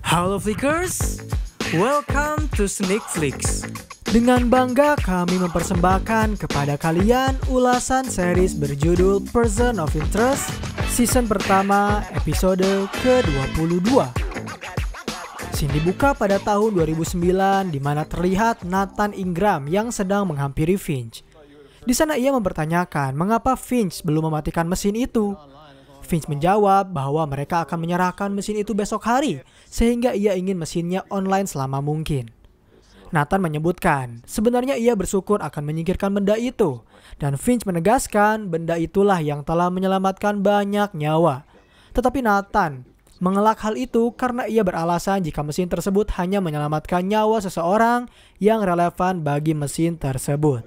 Halo Flickers, welcome to Sneak Flicks. Dengan bangga kami mempersembahkan kepada kalian ulasan series berjudul Person of Interest season pertama episode ke-22. Scene dibuka pada tahun 2009 di mana terlihat Nathan Ingram yang sedang menghampiri Finch. Di sana ia mempertanyakan mengapa Finch belum mematikan mesin itu. Finch menjawab bahwa mereka akan menyerahkan mesin itu besok hari, sehingga ia ingin mesinnya online selama mungkin. Nathan menyebutkan, sebenarnya ia bersyukur akan menyingkirkan benda itu, dan Finch menegaskan benda itulah yang telah menyelamatkan banyak nyawa. Tetapi Nathan mengelak hal itu karena ia beralasan jika mesin tersebut hanya menyelamatkan nyawa seseorang yang relevan bagi mesin tersebut.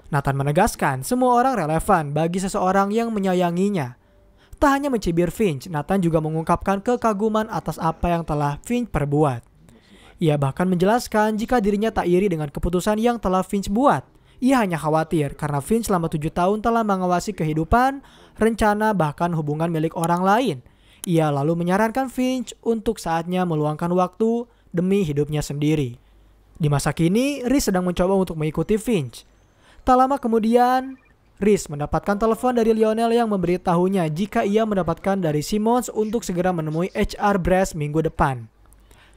Nathan menegaskan semua orang relevan bagi seseorang yang menyayanginya. Tak hanya mencibir Finch, Nathan juga mengungkapkan kekaguman atas apa yang telah Finch perbuat. Ia bahkan menjelaskan jika dirinya tak iri dengan keputusan yang telah Finch buat. Ia hanya khawatir karena Finch selama 7 tahun telah mengawasi kehidupan, rencana bahkan hubungan milik orang lain. Ia lalu menyarankan Finch untuk saatnya meluangkan waktu demi hidupnya sendiri. Di masa kini, Reese sedang mencoba untuk mengikuti Finch. Tak lama kemudian, Reese mendapatkan telepon dari Lionel yang memberitahunya jika ia mendapatkan dari Simmons untuk segera menemui HR Brass minggu depan.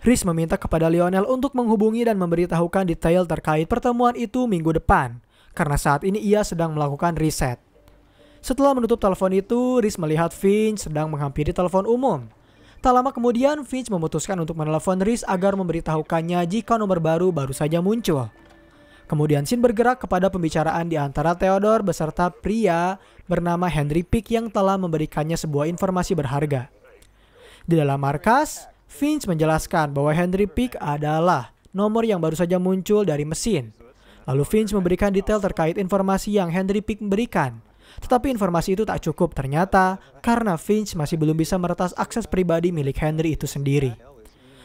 Reese meminta kepada Lionel untuk menghubungi dan memberitahukan detail terkait pertemuan itu minggu depan, karena saat ini ia sedang melakukan riset. Setelah menutup telepon itu, Reese melihat Finch sedang menghampiri telepon umum. Tak lama kemudian, Finch memutuskan untuk menelepon Reese agar memberitahukannya jika nomor baru saja muncul. Kemudian scene bergerak kepada pembicaraan di antara Theodore beserta pria bernama Henry Pick yang telah memberikannya sebuah informasi berharga. Di dalam markas, Finch menjelaskan bahwa Henry Pick adalah nomor yang baru saja muncul dari mesin. Lalu Finch memberikan detail terkait informasi yang Henry Pick berikan. Tetapi informasi itu tak cukup ternyata karena Finch masih belum bisa meretas akses pribadi milik Henry itu sendiri.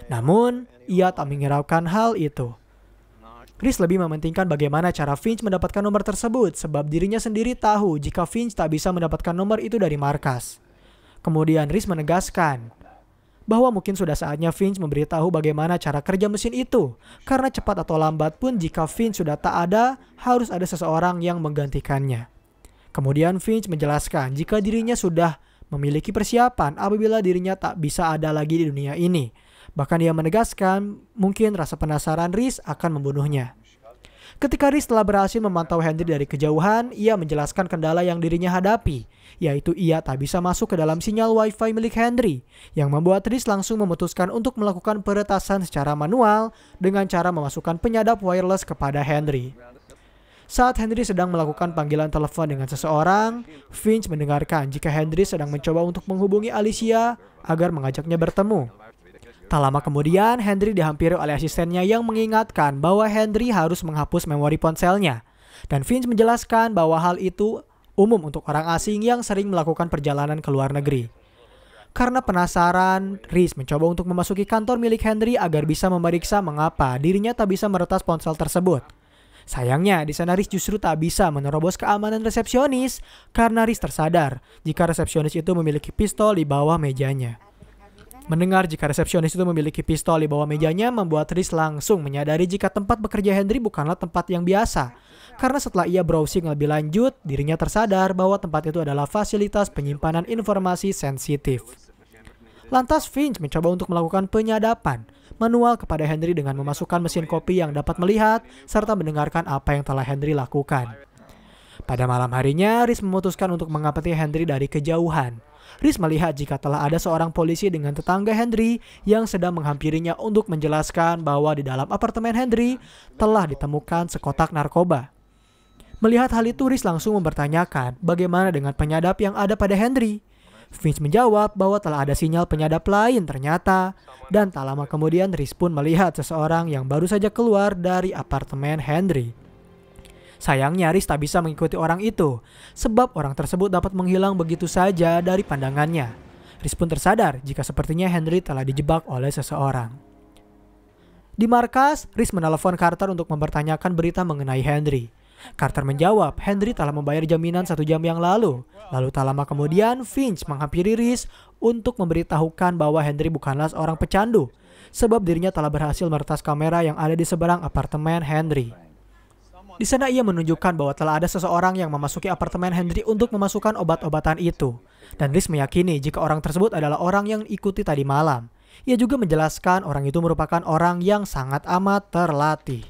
Namun, ia tak menghiraukan hal itu. Reese lebih mementingkan bagaimana cara Finch mendapatkan nomor tersebut sebab dirinya sendiri tahu jika Finch tak bisa mendapatkan nomor itu dari markas. Kemudian Reese menegaskan bahwa mungkin sudah saatnya Finch memberitahu bagaimana cara kerja mesin itu, karena cepat atau lambat pun jika Finch sudah tak ada, harus ada seseorang yang menggantikannya. Kemudian Finch menjelaskan jika dirinya sudah memiliki persiapan apabila dirinya tak bisa ada lagi di dunia ini. Bahkan ia menegaskan mungkin rasa penasaran Reese akan membunuhnya. Ketika Reese telah berhasil memantau Henry dari kejauhan, ia menjelaskan kendala yang dirinya hadapi, yaitu ia tak bisa masuk ke dalam sinyal Wi-Fi milik Henry, yang membuat Reese langsung memutuskan untuk melakukan peretasan secara manual dengan cara memasukkan penyadap wireless kepada Henry. Saat Henry sedang melakukan panggilan telepon dengan seseorang, Finch mendengarkan jika Henry sedang mencoba untuk menghubungi Alicia agar mengajaknya bertemu. Tak lama kemudian, Henry dihampiri oleh asistennya yang mengingatkan bahwa Henry harus menghapus memori ponselnya. Dan Finch menjelaskan bahwa hal itu umum untuk orang asing yang sering melakukan perjalanan ke luar negeri. Karena penasaran, Reese mencoba untuk memasuki kantor milik Henry agar bisa memeriksa mengapa dirinya tak bisa meretas ponsel tersebut. Sayangnya, di sana Reese justru tak bisa menerobos keamanan resepsionis karena Reese tersadar jika resepsionis itu memiliki pistol di bawah mejanya. Mendengar jika resepsionis itu memiliki pistol di bawah mejanya membuat Reese langsung menyadari jika tempat bekerja Henry bukanlah tempat yang biasa. Karena setelah ia browsing lebih lanjut, dirinya tersadar bahwa tempat itu adalah fasilitas penyimpanan informasi sensitif. Lantas Finch mencoba untuk melakukan penyadapan manual kepada Henry dengan memasukkan mesin kopi yang dapat melihat serta mendengarkan apa yang telah Henry lakukan. Pada malam harinya, Reese memutuskan untuk mengamati Henry dari kejauhan. Reese melihat jika telah ada seorang polisi dengan tetangga Henry yang sedang menghampirinya untuk menjelaskan bahwa di dalam apartemen Henry telah ditemukan sekotak narkoba. Melihat hal itu, Reese langsung mempertanyakan bagaimana dengan penyadap yang ada pada Henry. Finch menjawab bahwa telah ada sinyal penyadap lain ternyata, dan tak lama kemudian Reese pun melihat seseorang yang baru saja keluar dari apartemen Henry. Sayangnya Reese tak bisa mengikuti orang itu, sebab orang tersebut dapat menghilang begitu saja dari pandangannya. Reese pun tersadar jika sepertinya Henry telah dijebak oleh seseorang. Di markas, Reese menelepon Carter untuk mempertanyakan berita mengenai Henry. Carter menjawab, Henry telah membayar jaminan 1 jam yang lalu. Lalu tak lama kemudian, Finch menghampiri Reese untuk memberitahukan bahwa Henry bukanlah seorang pecandu, sebab dirinya telah berhasil meretas kamera yang ada di seberang apartemen Henry. Di sana ia menunjukkan bahwa telah ada seseorang yang memasuki apartemen Henry untuk memasukkan obat-obatan itu. Dan Reese meyakini jika orang tersebut adalah orang yang ikuti tadi malam. Ia juga menjelaskan orang itu merupakan orang yang sangat amat terlatih.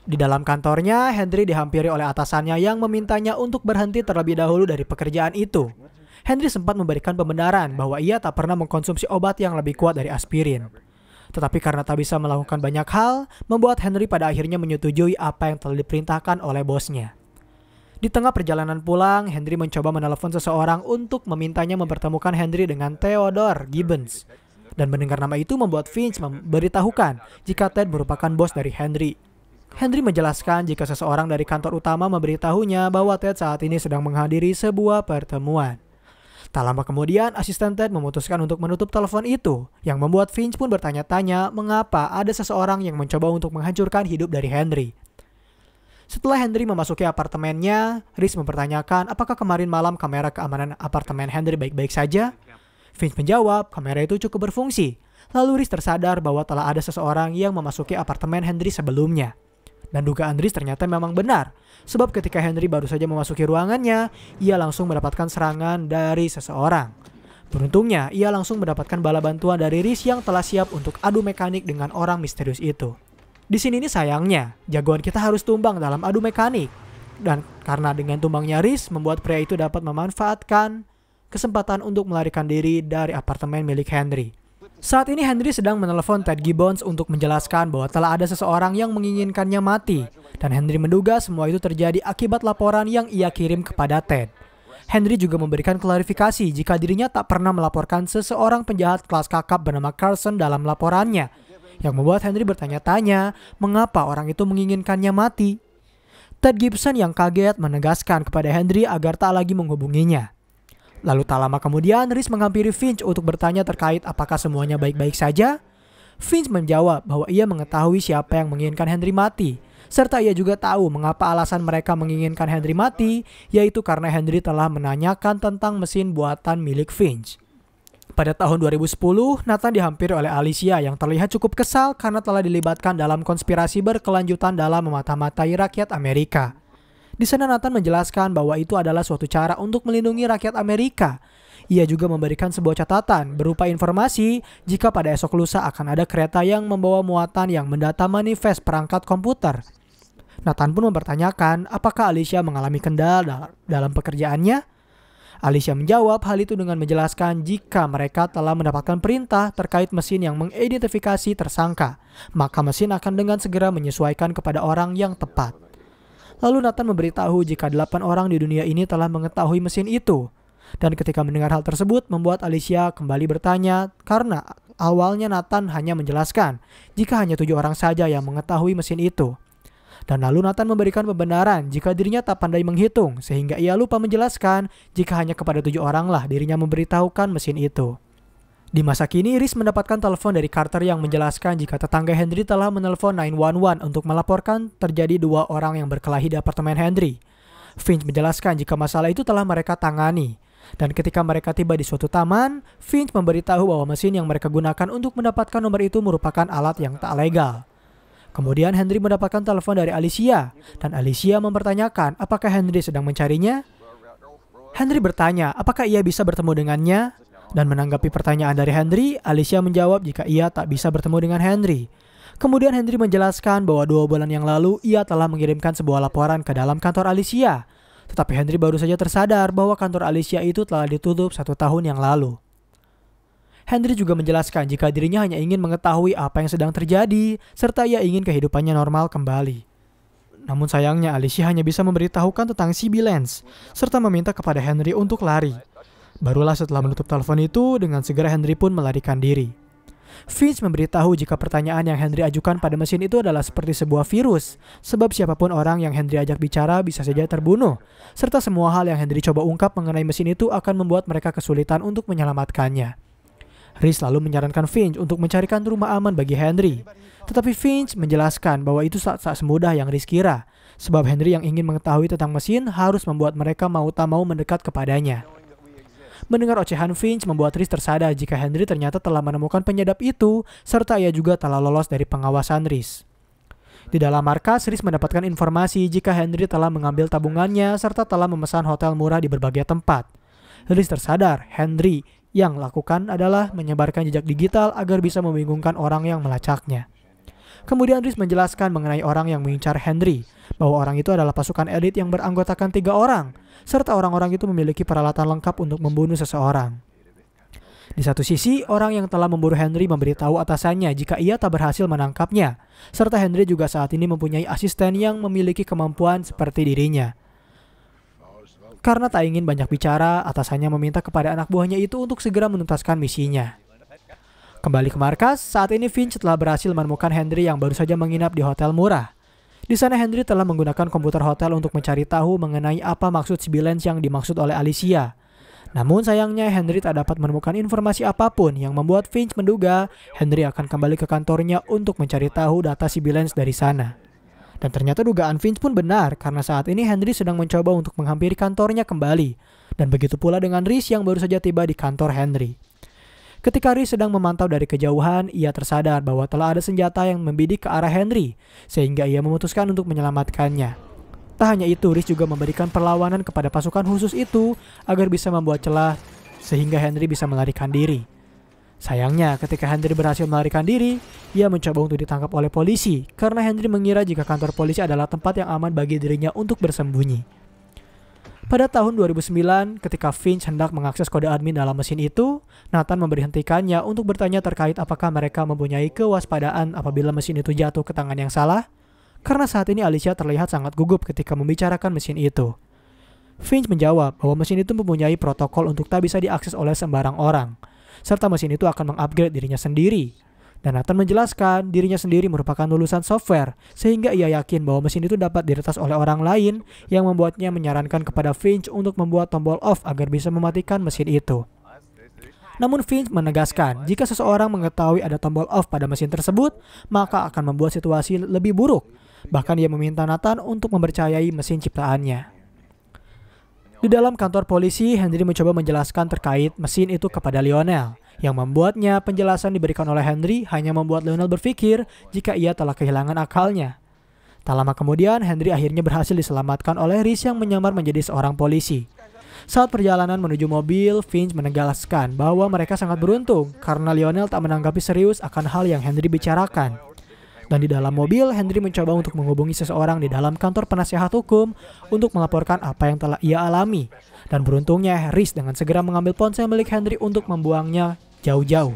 Di dalam kantornya, Henry dihampiri oleh atasannya yang memintanya untuk berhenti terlebih dahulu dari pekerjaan itu. Henry sempat memberikan pembenaran bahwa ia tak pernah mengkonsumsi obat yang lebih kuat dari aspirin. Tetapi karena tak bisa melakukan banyak hal, membuat Henry pada akhirnya menyetujui apa yang telah diperintahkan oleh bosnya. Di tengah perjalanan pulang, Henry mencoba menelepon seseorang untuk memintanya mempertemukan Henry dengan Theodore Gibbons. Dan mendengar nama itu membuat Finch memberitahukan jika Ted merupakan bos dari Henry. Henry menjelaskan jika seseorang dari kantor utama memberitahunya bahwa Ted saat ini sedang menghadiri sebuah pertemuan. Tak lama kemudian, asisten Ted memutuskan untuk menutup telepon itu, yang membuat Finch pun bertanya-tanya mengapa ada seseorang yang mencoba untuk menghancurkan hidup dari Henry. Setelah Henry memasuki apartemennya, Reese mempertanyakan apakah kemarin malam kamera keamanan apartemen Henry baik-baik saja. Finch menjawab, kamera itu cukup berfungsi. Lalu Reese tersadar bahwa telah ada seseorang yang memasuki apartemen Henry sebelumnya. Dan dugaan Reese ternyata memang benar, sebab ketika Henry baru saja memasuki ruangannya, ia langsung mendapatkan serangan dari seseorang. Beruntungnya, ia langsung mendapatkan bala bantuan dari Reese yang telah siap untuk adu mekanik dengan orang misterius itu. Di sini nih sayangnya, jagoan kita harus tumbang dalam adu mekanik. Dan karena dengan tumbangnya Reese, membuat pria itu dapat memanfaatkan kesempatan untuk melarikan diri dari apartemen milik Henry. Saat ini Henry sedang menelepon Ted Gibbons untuk menjelaskan bahwa telah ada seseorang yang menginginkannya mati. Dan Henry menduga semua itu terjadi akibat laporan yang ia kirim kepada Ted. Henry juga memberikan klarifikasi jika dirinya tak pernah melaporkan seseorang penjahat kelas kakap bernama Carson dalam laporannya. Yang membuat Henry bertanya-tanya mengapa orang itu menginginkannya mati. Ted Gibson yang kaget menegaskan kepada Henry agar tak lagi menghubunginya. Lalu tak lama kemudian, Reese menghampiri Finch untuk bertanya terkait apakah semuanya baik-baik saja. Finch menjawab bahwa ia mengetahui siapa yang menginginkan Henry mati, serta ia juga tahu mengapa alasan mereka menginginkan Henry mati, yaitu karena Henry telah menanyakan tentang mesin buatan milik Finch. Pada tahun 2010, Nathan dihampiri oleh Alicia yang terlihat cukup kesal karena telah dilibatkan dalam konspirasi berkelanjutan dalam memata-matai rakyat Amerika. Di sana Nathan menjelaskan bahwa itu adalah suatu cara untuk melindungi rakyat Amerika. Ia juga memberikan sebuah catatan berupa informasi jika pada esok lusa akan ada kereta yang membawa muatan yang mendata manifest perangkat komputer. Nathan pun mempertanyakan apakah Alicia mengalami kendala dalam pekerjaannya. Alicia menjawab hal itu dengan menjelaskan jika mereka telah mendapatkan perintah terkait mesin yang mengidentifikasi tersangka, maka mesin akan dengan segera menyesuaikan kepada orang yang tepat. Lalu Nathan memberitahu jika 8 orang di dunia ini telah mengetahui mesin itu. Dan ketika mendengar hal tersebut membuat Alicia kembali bertanya karena awalnya Nathan hanya menjelaskan jika hanya 7 orang saja yang mengetahui mesin itu. Dan lalu Nathan memberikan pembenaran jika dirinya tak pandai menghitung sehingga ia lupa menjelaskan jika hanya kepada 7 oranglah dirinya memberitahukan mesin itu. Di masa kini, Reese mendapatkan telepon dari Carter yang menjelaskan jika tetangga Henry telah menelpon 911 untuk melaporkan terjadi 2 orang yang berkelahi di apartemen Henry. Finch menjelaskan jika masalah itu telah mereka tangani. Dan ketika mereka tiba di suatu taman, Finch memberitahu bahwa mesin yang mereka gunakan untuk mendapatkan nomor itu merupakan alat yang tak legal. Kemudian Henry mendapatkan telepon dari Alicia, dan Alicia mempertanyakan apakah Henry sedang mencarinya. Henry bertanya apakah ia bisa bertemu dengannya. Dan menanggapi pertanyaan dari Henry, Alicia menjawab jika ia tak bisa bertemu dengan Henry. Kemudian Henry menjelaskan bahwa 2 bulan yang lalu ia telah mengirimkan sebuah laporan ke dalam kantor Alicia. Tetapi Henry baru saja tersadar bahwa kantor Alicia itu telah ditutup 1 tahun yang lalu. Henry juga menjelaskan jika dirinya hanya ingin mengetahui apa yang sedang terjadi, serta ia ingin kehidupannya normal kembali. Namun sayangnya Alicia hanya bisa memberitahukan tentang CB Lens, serta meminta kepada Henry untuk lari. Barulah setelah menutup telepon itu, dengan segera Henry pun melarikan diri. Finch memberitahu jika pertanyaan yang Henry ajukan pada mesin itu adalah seperti sebuah virus, sebab siapapun orang yang Henry ajak bicara bisa saja terbunuh, serta semua hal yang Henry coba ungkap mengenai mesin itu akan membuat mereka kesulitan untuk menyelamatkannya. Rhys lalu menyarankan Finch untuk mencarikan rumah aman bagi Henry. Tetapi Finch menjelaskan bahwa itu tak semudah yang Rhys kira, sebab Henry yang ingin mengetahui tentang mesin harus membuat mereka mau tak mau mendekat kepadanya. Mendengar ocehan Finch membuat Rhys tersadar jika Henry ternyata telah menemukan penyadap itu, serta ia juga telah lolos dari pengawasan Rhys. Di dalam markas, Rhys mendapatkan informasi jika Henry telah mengambil tabungannya serta telah memesan hotel murah di berbagai tempat. Rhys tersadar Henry yang lakukan adalah menyebarkan jejak digital agar bisa membingungkan orang yang melacaknya. Kemudian Rhys menjelaskan mengenai orang yang mengincar Henry, bahwa orang itu adalah pasukan elit yang beranggotakan 3 orang, serta orang-orang itu memiliki peralatan lengkap untuk membunuh seseorang. Di satu sisi, orang yang telah memburu Henry memberitahu atasannya jika ia tak berhasil menangkapnya, serta Henry juga saat ini mempunyai asisten yang memiliki kemampuan seperti dirinya. Karena tak ingin banyak bicara, atasannya meminta kepada anak buahnya itu untuk segera menuntaskan misinya. Kembali ke markas, saat ini Finch telah berhasil menemukan Henry yang baru saja menginap di hotel murah. Di sana Henry telah menggunakan komputer hotel untuk mencari tahu mengenai apa maksud surveillance yang dimaksud oleh Alicia. Namun sayangnya Henry tak dapat menemukan informasi apapun yang membuat Finch menduga Henry akan kembali ke kantornya untuk mencari tahu data surveillance dari sana. Dan ternyata dugaan Finch pun benar karena saat ini Henry sedang mencoba untuk menghampiri kantornya kembali. Dan begitu pula dengan Rhys yang baru saja tiba di kantor Henry. Ketika Rhys sedang memantau dari kejauhan, ia tersadar bahwa telah ada senjata yang membidik ke arah Henry, sehingga ia memutuskan untuk menyelamatkannya. Tak hanya itu, Rhys juga memberikan perlawanan kepada pasukan khusus itu agar bisa membuat celah sehingga Henry bisa melarikan diri. Sayangnya, ketika Henry berhasil melarikan diri, ia mencoba untuk ditangkap oleh polisi karena Henry mengira jika kantor polisi adalah tempat yang aman bagi dirinya untuk bersembunyi. Pada tahun 2009, ketika Finch hendak mengakses kode admin dalam mesin itu, Nathan memberhentikannya untuk bertanya terkait apakah mereka mempunyai kewaspadaan apabila mesin itu jatuh ke tangan yang salah, karena saat ini Alicia terlihat sangat gugup ketika membicarakan mesin itu. Finch menjawab bahwa mesin itu mempunyai protokol untuk tak bisa diakses oleh sembarang orang, serta mesin itu akan mengupgrade dirinya sendiri. Dan Nathan menjelaskan dirinya sendiri merupakan lulusan software, sehingga ia yakin bahwa mesin itu dapat diretas oleh orang lain yang membuatnya menyarankan kepada Finch untuk membuat tombol off agar bisa mematikan mesin itu. Namun Finch menegaskan jika seseorang mengetahui ada tombol off pada mesin tersebut, maka akan membuat situasi lebih buruk. Bahkan ia meminta Nathan untuk mempercayai mesin ciptaannya. Di dalam kantor polisi, Henry mencoba menjelaskan terkait mesin itu kepada Lionel. Yang membuatnya penjelasan diberikan oleh Henry hanya membuat Lionel berpikir jika ia telah kehilangan akalnya. Tak lama kemudian, Henry akhirnya berhasil diselamatkan oleh Rhys yang menyamar menjadi seorang polisi. Saat perjalanan menuju mobil, Finch menegaskan bahwa mereka sangat beruntung karena Lionel tak menanggapi serius akan hal yang Henry bicarakan. Dan di dalam mobil, Henry mencoba untuk menghubungi seseorang di dalam kantor penasehat hukum untuk melaporkan apa yang telah ia alami. Dan beruntungnya, Rhys dengan segera mengambil ponsel milik Henry untuk membuangnya jauh-jauh.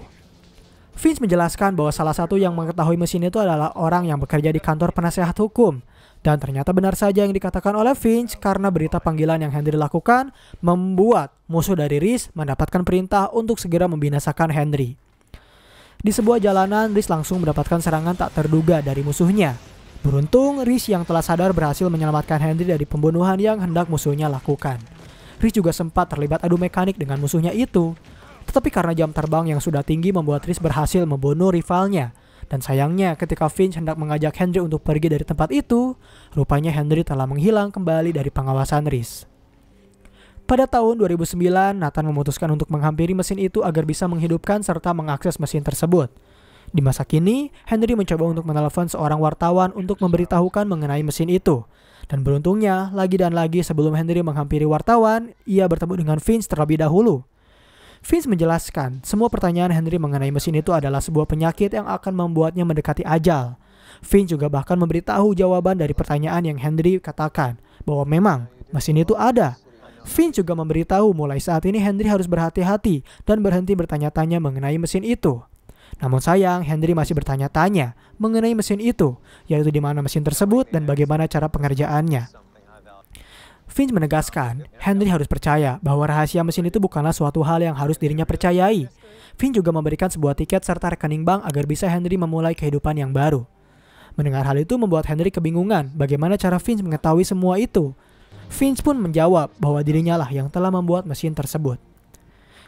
Finch menjelaskan bahwa salah satu yang mengetahui mesin itu adalah orang yang bekerja di kantor penasehat hukum. Dan ternyata benar saja yang dikatakan oleh Finch karena berita panggilan yang Henry lakukan membuat musuh dari Rhys mendapatkan perintah untuk segera membinasakan Henry. Di sebuah jalanan, Rhys langsung mendapatkan serangan tak terduga dari musuhnya. Beruntung, Rhys yang telah sadar berhasil menyelamatkan Henry dari pembunuhan yang hendak musuhnya lakukan. Rhys juga sempat terlibat adu mekanik dengan musuhnya itu. Tetapi karena jam terbang yang sudah tinggi membuat Rhys berhasil membunuh rivalnya. Dan sayangnya ketika Finch hendak mengajak Henry untuk pergi dari tempat itu, rupanya Henry telah menghilang kembali dari pengawasan Rhys. Pada tahun 2009, Nathan memutuskan untuk menghampiri mesin itu agar bisa menghidupkan serta mengakses mesin tersebut. Di masa kini, Henry mencoba untuk menelepon seorang wartawan untuk memberitahukan mengenai mesin itu. Dan beruntungnya, lagi dan lagi sebelum Henry menghampiri wartawan, ia bertemu dengan Finch terlebih dahulu. Finch menjelaskan, semua pertanyaan Henry mengenai mesin itu adalah sebuah penyakit yang akan membuatnya mendekati ajal. Finch juga bahkan memberitahu jawaban dari pertanyaan yang Henry katakan, bahwa memang mesin itu ada. Finch juga memberitahu mulai saat ini Henry harus berhati-hati dan berhenti bertanya-tanya mengenai mesin itu. Namun sayang, Henry masih bertanya-tanya mengenai mesin itu, yaitu di mana mesin tersebut dan bagaimana cara pengerjaannya. Finch menegaskan, Henry harus percaya bahwa rahasia mesin itu bukanlah suatu hal yang harus dirinya percayai. Finch juga memberikan sebuah tiket serta rekening bank agar bisa Henry memulai kehidupan yang baru. Mendengar hal itu membuat Henry kebingungan bagaimana cara Finch mengetahui semua itu. Finch pun menjawab bahwa dirinya lah yang telah membuat mesin tersebut.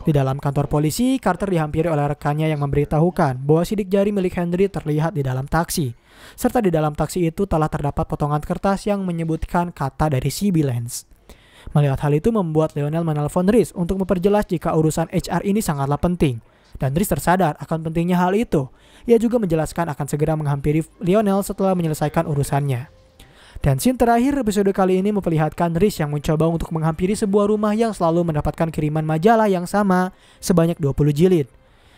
Di dalam kantor polisi, Carter dihampiri oleh rekannya yang memberitahukan bahwa sidik jari milik Henry terlihat di dalam taksi. Serta di dalam taksi itu telah terdapat potongan kertas yang menyebutkan kata dari CB Lance. Melihat hal itu membuat Lionel menelpon Reese untuk memperjelas jika urusan HR ini sangatlah penting. Dan Reese tersadar akan pentingnya hal itu. Ia juga menjelaskan akan segera menghampiri Lionel setelah menyelesaikan urusannya. Dan scene terakhir episode kali ini memperlihatkan Reese yang mencoba untuk menghampiri sebuah rumah yang selalu mendapatkan kiriman majalah yang sama sebanyak 20 jilid.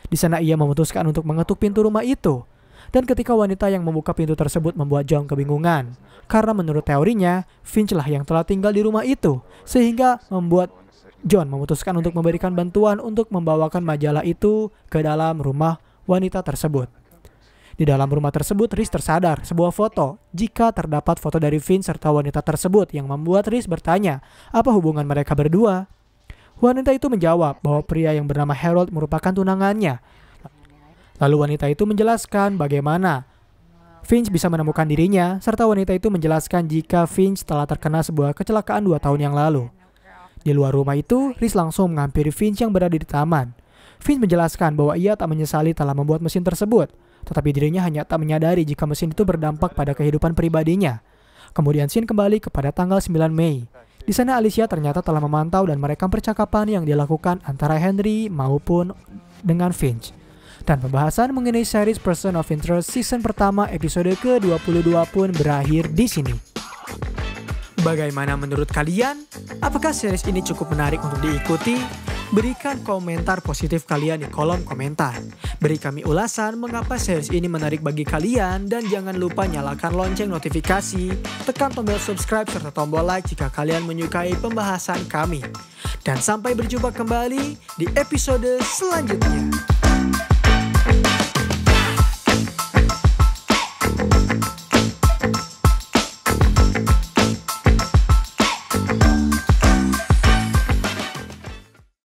Di sana ia memutuskan untuk mengetuk pintu rumah itu. Dan ketika wanita yang membuka pintu tersebut membuat John kebingungan. Karena menurut teorinya, Finch lah yang telah tinggal di rumah itu. Sehingga membuat John memutuskan untuk memberikan bantuan untuk membawakan majalah itu ke dalam rumah wanita tersebut. Di dalam rumah tersebut, Reese tersadar sebuah foto jika terdapat foto dari Finch serta wanita tersebut yang membuat Reese bertanya apa hubungan mereka berdua. Wanita itu menjawab bahwa pria yang bernama Harold merupakan tunangannya. Lalu wanita itu menjelaskan bagaimana Finch bisa menemukan dirinya, serta wanita itu menjelaskan jika Finch telah terkena sebuah kecelakaan 2 tahun yang lalu. Di luar rumah itu, Reese langsung menghampiri Finch yang berada di taman. Finch menjelaskan bahwa ia tak menyesali telah membuat mesin tersebut, tetapi dirinya hanya tak menyadari jika mesin itu berdampak pada kehidupan pribadinya. Kemudian scene kembali kepada tanggal 9 Mei. Di sana Alicia ternyata telah memantau dan merekam percakapan yang dilakukan antara Henry maupun dengan Finch. Dan pembahasan mengenai series Person of Interest season pertama episode ke-22 pun berakhir di sini. Bagaimana menurut kalian? Apakah series ini cukup menarik untuk diikuti? Berikan komentar positif kalian di kolom komentar. Beri kami ulasan mengapa series ini menarik bagi kalian dan jangan lupa nyalakan lonceng notifikasi, tekan tombol subscribe serta tombol like jika kalian menyukai pembahasan kami. Dan sampai berjumpa kembali di episode selanjutnya.